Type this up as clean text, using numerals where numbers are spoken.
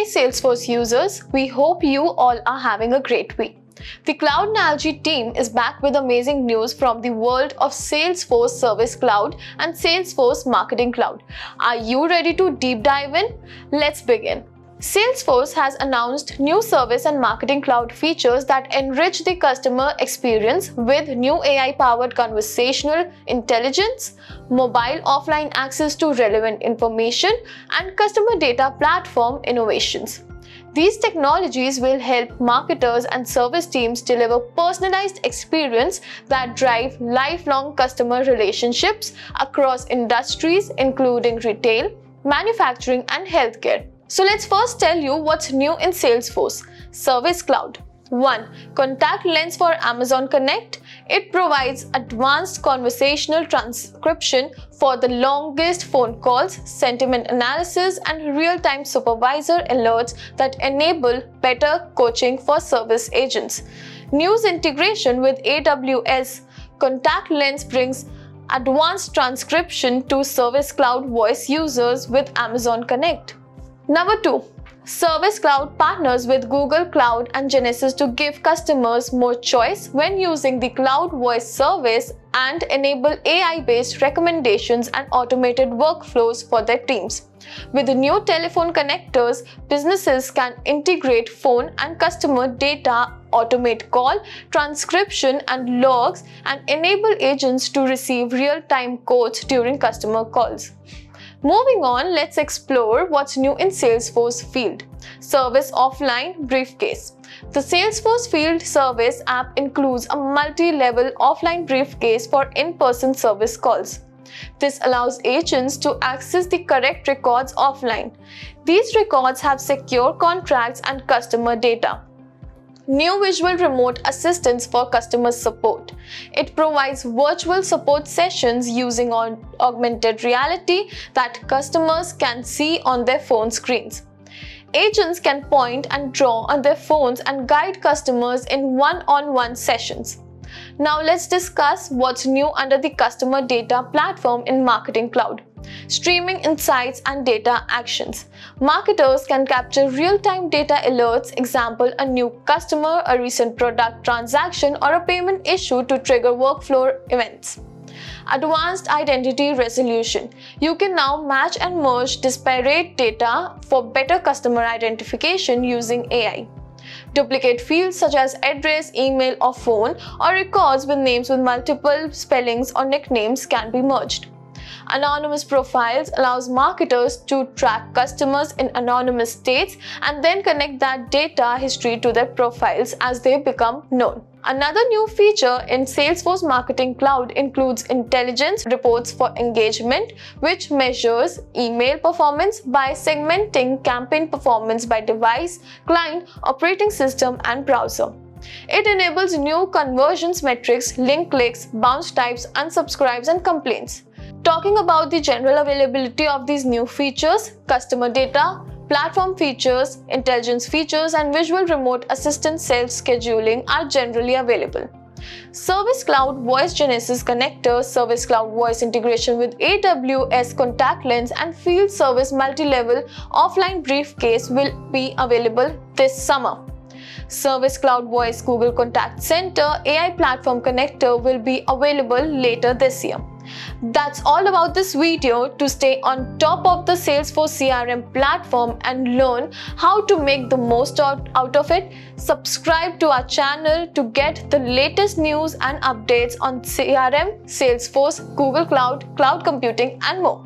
Salesforce users, we hope you all are having a great week. The Cloud Analogy team is back with amazing news from the world of Salesforce Service Cloud and Salesforce Marketing Cloud. Are you ready to deep dive in? Let's begin. Salesforce has announced new Service and Marketing Cloud features that enrich the customer experience with new AI-powered conversational intelligence, mobile offline access to relevant information, and customer data platform innovations. These technologies will help marketers and service teams deliver personalized experience that drive lifelong customer relationships across industries including retail, manufacturing, and healthcare. So let's first tell you what's new in Salesforce Service Cloud. 1. Contact Lens for Amazon Connect. It provides advanced conversational transcription for the longest phone calls, sentiment analysis, and real-time supervisor alerts that enable better coaching for service agents. News integration with AWS. Contact Lens brings advanced transcription to Service Cloud voice users with Amazon Connect. Number 2. Service Cloud partners with Google Cloud and Genesys to give customers more choice when using the cloud voice service and enable AI-based recommendations and automated workflows for their teams. With the new telephone connectors, businesses can integrate phone and customer data, automate call, transcription, and logs, and enable agents to receive real-time quotes during customer calls. Moving on, let's explore what's new in Salesforce Field Service Offline Briefcase. The Salesforce Field Service app includes a multi-level offline briefcase for in-person service calls. This allows agents to access the correct records offline. These records have secure contracts and customer data. New visual remote assistance for customer support. It provides virtual support sessions using augmented reality that customers can see on their phone screens. Agents can point and draw on their phones and guide customers in one-on-one sessions. Now let's discuss what's new under the Customer Data Platform in Marketing Cloud. Streaming insights and data actions. Marketers can capture real-time data alerts, example a new customer, a recent product transaction, or a payment issue to trigger workflow events. Advanced identity resolution. You can now match and merge disparate data for better customer identification using AI. Duplicate fields such as address, email, or phone, or records with names with multiple spellings or nicknames can be merged. Anonymous profiles allows marketers to track customers in anonymous states and then connect that data history to their profiles as they become known. Another new feature in Salesforce Marketing Cloud includes intelligence reports for engagement, which measures email performance by segmenting campaign performance by device, client, operating system, and browser. It enables new conversions metrics, link clicks, bounce types, unsubscribes, and complaints. Talking about the general availability of these new features, customer data, platform features, intelligence features, and visual remote assistant self-scheduling are generally available. Service Cloud Voice Genesys connector, Service Cloud Voice integration with AWS Contact Lens, and Field Service multi-level offline briefcase will be available this summer. Service Cloud Voice Google Contact Center AI Platform Connector will be available later this year. That's all about this video. To stay on top of the Salesforce CRM platform and learn how to make the most out of it, subscribe to our channel to get the latest news and updates on CRM, Salesforce, Google Cloud, cloud computing, and more.